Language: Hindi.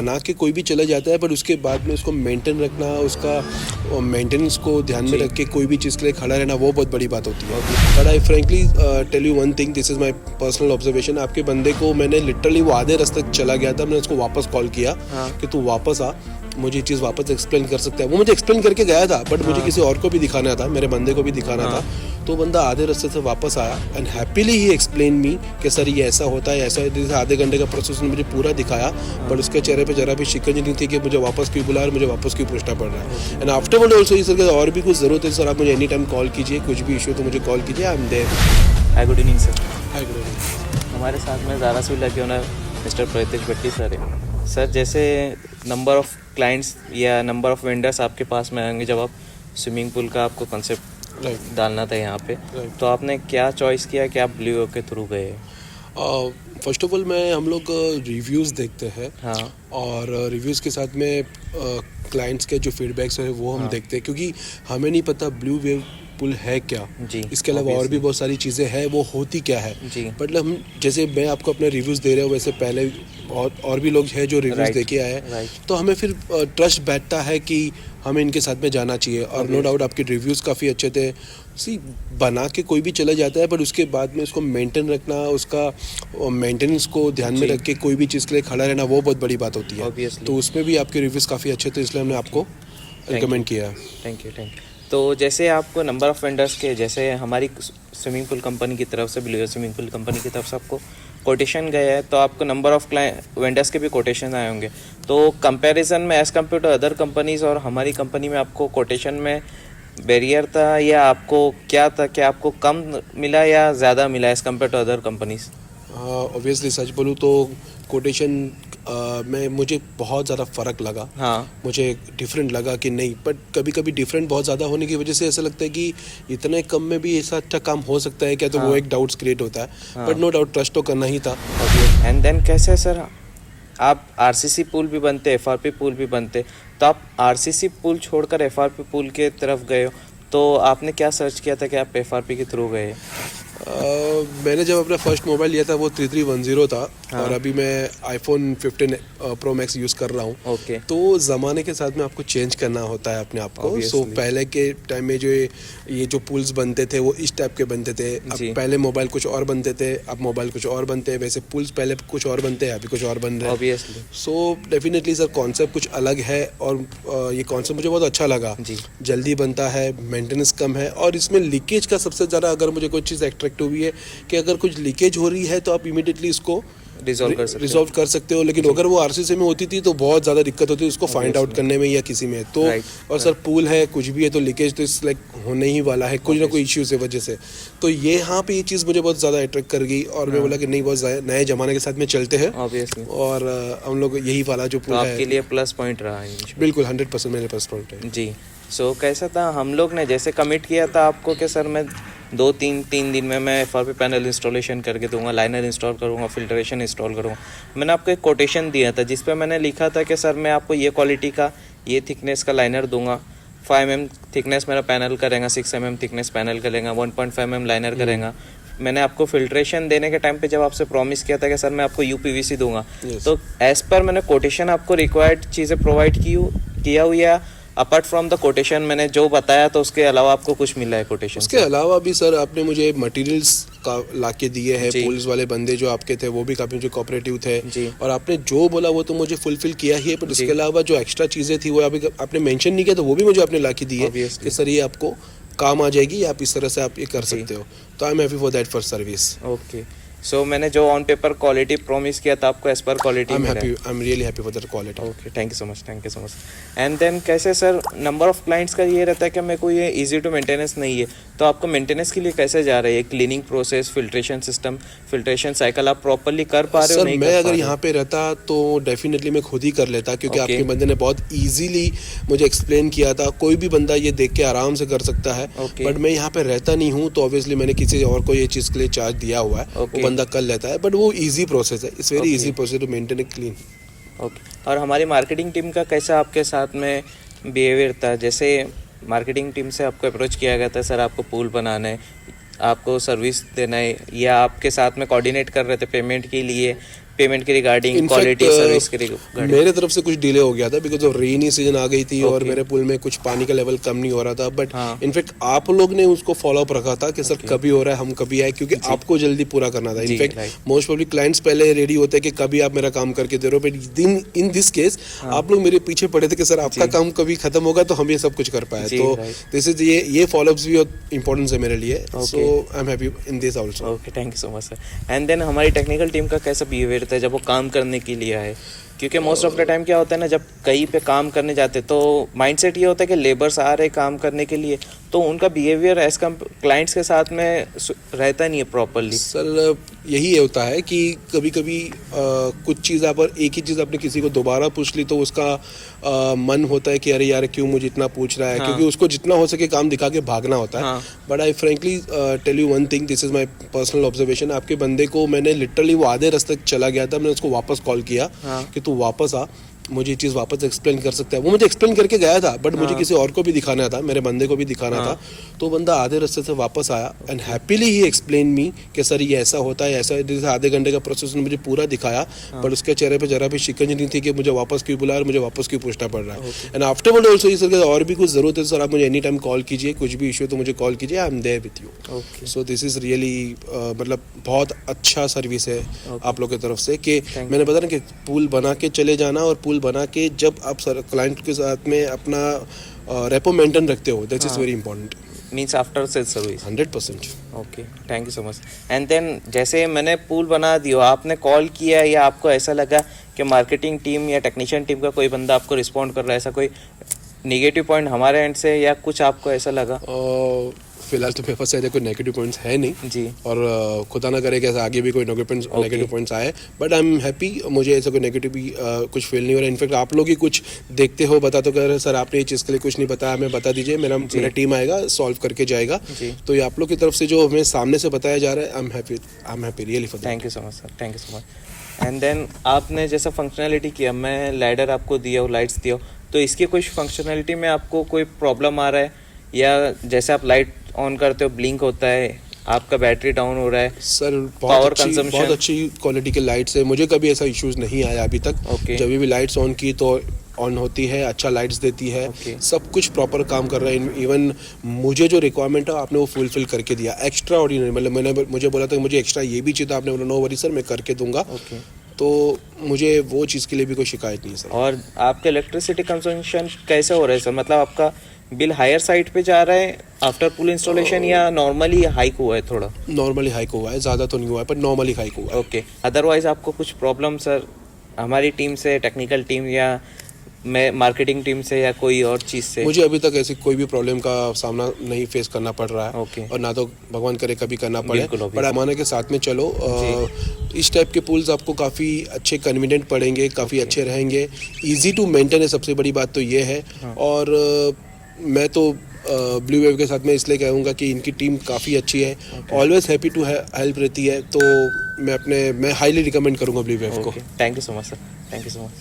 बना के कोई भी चला जाता है, बट उसके बाद में उसको मेंटेन रखना, उसका मेंटेनेंस को ध्यान में रख के कोई भी चीज़ के लिए खड़ा रहना, वो बहुत बड़ी बात होती है। But I frankly tell you one thing, this is my personal observation. आपके बंदे को मैंने लिटरली वो आधे रास्ते तक चला गया था, मैंने उसको वापस कॉल किया कि तू वापस आ, मुझे ये चीज़ वापस एक्सप्लेन कर सकता है। वो मुझे एक्सप्लेन करके गया था, बट मुझे किसी और को भी दिखाना था, मेरे बंदे को भी दिखाना था। तो बंदा आधे रास्ते से वापस आया and happily he explain me कि सर ये ऐसा होता है, ऐसा है। आधे घंटे का प्रोसेस ने मुझे पूरा दिखाया, बट उसके चेहरे पे जरा भी शिकन नहीं थी कि मुझे वापस क्यों बुला और मुझे वापस क्यों पूछना पड़ रहा है। And afterward also he sir और भी कुछ ज़रूरत है सर, आप मुझे एनी टाइम कॉल कीजिए, कुछ भी इशू तो मुझे कॉल कीजिए, I am there. Hi, good evening sir. Hi, good evening. हमारे साथ में ज़ारा सुविला के owner mister Pritesh Bhatti sir है। सर, जैसे नंबर ऑफ़ क्लाइंट्स या नंबर ऑफ़ वेंडर्स आपके पास में आएंगे जब आप स्विमिंग पूल का आपको कंसेप्ट डालना था यहाँ पे, तो आपने क्या चॉइस किया, क्या ब्लू के थ्रू गए? फर्स्ट ऑफ ऑल हम लोग रिव्यूज़ देखते हैं। हाँ। और रिव्यूज़ के साथ में क्लाइंट्स के जो फीडबैक्स है वो हम देखते हैं, क्योंकि हमें नहीं पता ब्लू वेव पुल है क्या जी। इसके अलावा और भी बहुत सारी चीज़ें हैं, वो होती क्या है जी। मतलब हम जैसे मैं आपको अपने रिव्यूज़ दे रहा हूँ, वैसे पहले और भी लोग हैं जो रिव्यूज़ दे के आए हैं, तो हमें फिर ट्रस्ट बैठता है कि हमें इनके साथ में जाना चाहिए। और नो डाउट आपके रिव्यूज़ काफ़ी अच्छे थे। बना के कोई भी चला जाता है, बट उसके बाद में उसको मेंटेन रखना, उसका मेंटेनेंस को ध्यान में रख के कोई भी चीज़ के लिए खड़ा रहना, वो बहुत बड़ी बात होती है। तो उसमें भी आपके रिव्यूज़ काफ़ी अच्छे थे, इसलिए हमने आपको रिकमेंड किया। Thank you. तो जैसे आपको नंबर ऑफ़ वेंडर्स के, जैसे हमारी स्विमिंग पूल कंपनी की तरफ से, ब्लू स्विमिंग पूल कंपनी की तरफ से आपको कोटेशन गए हैं, तो आपको नंबर ऑफ़ वेंडर्स के भी कोटेशन आए होंगे। तो कंपैरिजन में as compare to other companies और हमारी कंपनी में आपको कोटेशन में बैरियर था या आपको क्या था, क्या आपको कम मिला या ज़्यादा मिला as compare to other companies? Obviously सच बोलूँ तो कोटेशन में मुझे बहुत ज़्यादा फ़र्क लगा। हाँ। मुझे डिफरेंट लगा कि नहीं, बट कभी कभी डिफरेंट बहुत ज़्यादा होने की वजह से ऐसा लगता है कि इतने कम में भी ऐसा अच्छा काम हो सकता है क्या, तो वो एक डाउट्स क्रिएट होता है। बट नो डाउट ट्रस्ट तो करना ही था। एंड देन कैसे सर, आप आरसीसी पूल भी बनते, एफआरपी पूल भी बनते, तो आप आरसीसी पूल छोड़कर एफआरपी पूल के तरफ गए हो, तो आपने क्या सर्च किया था कि आप एफआरपी के थ्रू गए? मैंने जब अपना फर्स्ट मोबाइल लिया था वो 3310 था। हाँ। और अभी मैं आईफोन 15 प्रो मैक्स यूज़ कर रहा हूँ। ओके। तो ज़माने के साथ में आपको चेंज करना होता है अपने आप को। सो पहले के टाइम में जो ये जो पूल्स बनते थे वो इस टाइप के बनते थे। अब पहले मोबाइल कुछ और बनते थे, अब मोबाइल कुछ और बनते हैं। वैसे पूल्स पहले कुछ और बनते हैं, अभी कुछ और बन रहे हैं। सो डेफिनेटली सर कॉन्सेप्ट कुछ अलग है, और ये कॉन्सेप्ट मुझे बहुत अच्छा लगा। जल्दी बनता है, मेंटेनेंस कम है, और इसमें लीकेज का सबसे ज़्यादा अगर मुझे कोई चीज़ अट्रैक्टिव हुई है कि अगर कुछ लीकेज हो रही है तो आप इमीडिएटली इसको रिजॉल्व कर सकते हो। लेकिन अगर वो आरसीसी में होती थी तो बहुत ज़्यादा दिक्कत होती है उसको फाइंड आउट करने में या किसी में। तो और सर पूल है, कुछ भी है, तो लीकेज तो इस लाइक होने ही वाला है कुछ ना कोई इश्यू से वजह से। तो ये यहाँ पे ये चीज़ मुझे बहुत ज़्यादा अट्रैक्ट कर गई, और मैं बोला कि नहीं, बहुत नए ज़माने के साथ में चलते हैं, और हम लोग यही वाला जो पूल है आपके लिए प्लस पॉइंट रहा है। बिल्कुल 100% मेरे प्लस पॉइंट है जी। सो कैसा था, हम लोग ने जैसे कमिट किया था आपको कि सर मैं 2-3 दिन में मैं एफआरपी पैनल इंस्टॉलेशन करके दूंगा, लाइनर इंस्टॉल करूंगा, फिल्ट्रेशन इंस्टॉल करूंगा। मैंने आपको एक कोटेशन दिया था जिस पे मैंने लिखा था कि सर मैं आपको ये क्वालिटी का, ये थिकनेस का लाइनर दूंगा, 5 mm थिकनेस मेरा पैनल करेगा, 6 mm थिकनेस पैनल करेगा, 1.5 mm लाइनर करेगा। मैंने आपको फिल्ट्रेशन देने के टाइम पे जब आपसे प्रॉमिस किया था कि सर मैं आपको यूपीवीसी दूंगा, तो एज पर मैंने कोटेशन आपको रिक्वायर्ड चीज़ें प्रोवाइड किया हुआ। अपार्ट फ्रॉम द कोटेशन मैंने जो बताया, तो उसके अलावा आपको कुछ मिला है कोटेशन? उसके अलावा भी सर आपने मुझे मटेरियल्स का लाके दिए हैं। पुल्स वाले बंदे जो आपके थे वो भी काफ़ी मुझे कोऑपरेटिव थे, और आपने जो बोला वो तो मुझे फुलफिल किया ही है। पर उसके अलावा जो एक्स्ट्रा चीज़ें थी वो अभी आपने मेंशन नहीं किया, तो वो भी मुझे आपने लाके दी है कि सर ये आपको काम आ जाएगी, आप इस तरह से आप ये कर सकते हो। तो I am happy for that for service. Okay. So मैंने जो ऑन पेपर क्वालिटी प्रॉमिस किया था आपको as per quality I am really happy for that quality. Okay, thank you so much. And then कैसे सर, नंबर ऑफ क्लाइंट्स का ये रहता है कि मेरे को ये इजी टू मेंटेनेंस नहीं है, तो आपको मेंटेनेंस के लिए कैसे जा रही है? Cleaning process, filtration system, filtration cycle आप प्रॉपर्ली कर पा रहे हो? सर मैं अगर यहाँ पे रहता तो डेफिनेटली मैं खुद ही कर लेता, क्योंकि आपके बंदे ने बहुत ईजीली मुझे एक्सप्लेन किया था। कोई भी बंदा ये देख के आराम से कर सकता है। बट मैं यहाँ पे रहता नहीं हूँ, तो ऑब्वियसली मैंने किसी और को ये चीज़ के लिए चार्ज दिया हुआ है, वो बंदा कर लेता है। बट वो इजी प्रोसेस है, it's very easy process to maintain a clean. Okay. और हमारी मार्केटिंग टीम का कैसा आपके साथ में बिहेवियर था? जैसे मार्केटिंग टीम से आपको अप्रोच किया गया था, सर आपको पूल बनाना है, आपको सर्विस देना है, या आपके साथ में कोऑर्डिनेट कर रहे थे पेमेंट के लिए, पेमेंट के रिगार्डिंग, क्वालिटी सर्विस के रिगार्डिंग? मेरे तरफ से कुछ डिले हो गया था बिकॉज ऑफ रेनी सीजन आ गई थी और मेरे पुल में कुछ पानी का लेवल कम नहीं हो रहा था, बट इनफैक्ट आप लोग ने उसको फॉलो अप रखा था कि सर कभी हो रहा है, हम कभी आए, क्योंकि आपको जल्दी पूरा करना था। इनफैक्ट मोस्ट प्रोबेबली क्लाइंट्स पहले रेडी होते हैं कि कभी आप मेरा काम करके दे रहे हो, बट इन दिस केस आप लोग मेरे पीछे पड़े थे कि सर आपका काम कभी खत्म होगा तो हम ये सब कुछ कर पाए। तो दिस इज ये फॉलोअप्स भी इंपॉर्टेंस है मेरे लिए, so I am happy in this also. Okay, thank you so much sir. And then हमारी टेक्निकल टीम का कैसा बिहेवियर था जब वो काम करने के लिए आए? क्योंकि मोस्ट ऑफ द टाइम क्या होता है ना, जब कहीं पे काम करने जाते तो माइंडसेट ये होता है कि लेबर्स आ रहे काम करने के लिए, तो उनका बिहेवियर एज कम क्लाइंट्स के साथ में रहता नहीं है प्रॉपरली। सर यही होता है कि कभी कभी कुछ चीज़ आप एक ही चीज़ आपने किसी को दोबारा पूछ ली तो उसका मन होता है कि अरे यार क्यों मुझे इतना पूछ रहा है, क्योंकि उसको जितना हो सके काम दिखा के भागना होता है। But I frankly tell you one thing, this is my personal observation. आपके बंदे को मैंने लिटरली वो आधे रास्ते तक चला गया था, मैंने उसको वापस कॉल किया कि तू वापस आ, मुझे ये चीज़ वापस एक्सप्लेन कर सकता है। वो मुझे एक्सप्लेन करके गया था, बट मुझे किसी और को भी दिखाना था, मेरे बंदे को भी दिखाना था। तो बंदा आधे रास्ते से वापस आया and happily he explain me कि सर ये ऐसा होता है, ऐसा। जैसे आधे घंटे का प्रोसेस ने मुझे पूरा दिखाया, बट उसके चेहरे पे जरा भी शिकंज नहीं थी कि मुझे वापस क्यों बुलाया और मुझे वापस क्यों पूछना पड़ रहा है। एंड आफ्टरवर्ड ऑल्सो ये सर और भी कुछ ज़रूरत है सर आप मुझे एनी टाइम कॉल कीजिए, कुछ भी इशू है तो मुझे कॉल कीजिए, I am there with you. So this is really मतलब बहुत अच्छा सर्विस है आप लोग की तरफ से कि मैंने बताया ना कि पुल बना के चले जाना, और पुल बना के जब आप सर क्लाइंट के साथ में अपना रेपो मेंटेन रखते हो, that is very important. Means after sale service 100%। Okay, thank you so much. And then जैसे मैंने पुल बना दिया, आपने कॉल किया या आपको ऐसा लगा कि मार्केटिंग टीम या टेक्नीशियन टीम का कोई बंदा आपको रिस्पॉन्ड कर रहा है, ऐसा कोई नेगेटिव पॉइंट हमारे एंड से या कुछ आपको ऐसा लगा? फिलहाल तो मेरे पास ऐसे कोई नेगेटिव पॉइंट्स है नहीं जी, और खुदा ना करे कि ऐसा आगे भी कोई नेगेटिव पॉइंट्स आए, बट आई एम हैप्पी, मुझे ऐसा कोई नेगेटिव भी कुछ फील नहीं हो रहा। इनफैक्ट आप लोग ही कुछ देखते हो, बता तो कर सर आपने ये चीज़ के लिए कुछ नहीं बताया, हमें बता दीजिए, मेरा टीम आएगा सॉल्व करके जाएगा। तो ये आप लोग की तरफ से जो हमें सामने से बताया जा रहा है, I am happy really for that. Thank you so much sir, thank you so much. And then आपने जैसा फंक्शनैलिटी किया, मैं लैडर आपको दिया, लाइट्स दिया, तो इसकी कुछ फंक्शनैलिटी में आपको कोई प्रॉब्लम आ रहा है, या जैसे आप लाइट ऑन करते हो ब्लिंक होता है, आपका बैटरी डाउन हो रहा है? सर बहुत अच्छी क्वालिटी के लाइट्स है, मुझे कभी ऐसा इश्यूज नहीं आया अभी तक। जब भी लाइट्स ऑन की तो ऑन होती है, अच्छा लाइट्स देती है, सब कुछ प्रॉपर काम कर रहा है। इवन मुझे जो रिक्वायरमेंट है आपने वो फुलफिल करके दिया, एक्स्ट्रा ऑर्डिनरी। मतलब मुझे बोला था कि मुझे एक्स्ट्रा ये भी चाहिए था, आपने बोला नो वरी सर मैं करके दूंगा। तो मुझे वो चीज़ के लिए भी कोई शिकायत नहीं है सर। और आपका इलेक्ट्रिसिटी कंजम्पशन कैसे हो रहा है सर? मतलब आपका बिल हायर साइड पे जा रहा है आफ्टर पुल इंस्टॉलेशन, या नॉर्मली हाइक हुआ है? थोड़ा नॉर्मली हाइक हुआ है, ज़्यादा तो नहीं हुआ है, पर नॉर्मली हाइक हुआ है। ओके, अदरवाइज आपको कुछ प्रॉब्लम सर हमारी टीम से, टेक्निकल टीम या मैं मार्केटिंग टीम से, या कोई और चीज़ से? मुझे अभी तक ऐसी कोई भी प्रॉब्लम का सामना नहीं फेस करना पड़ रहा है, और ना तो भगवान करे कभी करना पड़े। बट अमाना के साथ में चलो, इस टाइप के पुल्स आपको काफ़ी अच्छे कन्वीनियंट पड़ेंगे, काफ़ी अच्छे रहेंगे, ईजी टू मेंटेन है, सबसे बड़ी बात तो ये है। और मैं तो ब्लू वेव के साथ में इसलिए कहूँगा कि इनकी टीम काफ़ी अच्छी है, ऑलवेज हैप्पी टू हेल्प रहती है, तो मैं हाईली रिकमेंड करूँगा ब्लू वेव को। Thank you so much sir, thank you so much.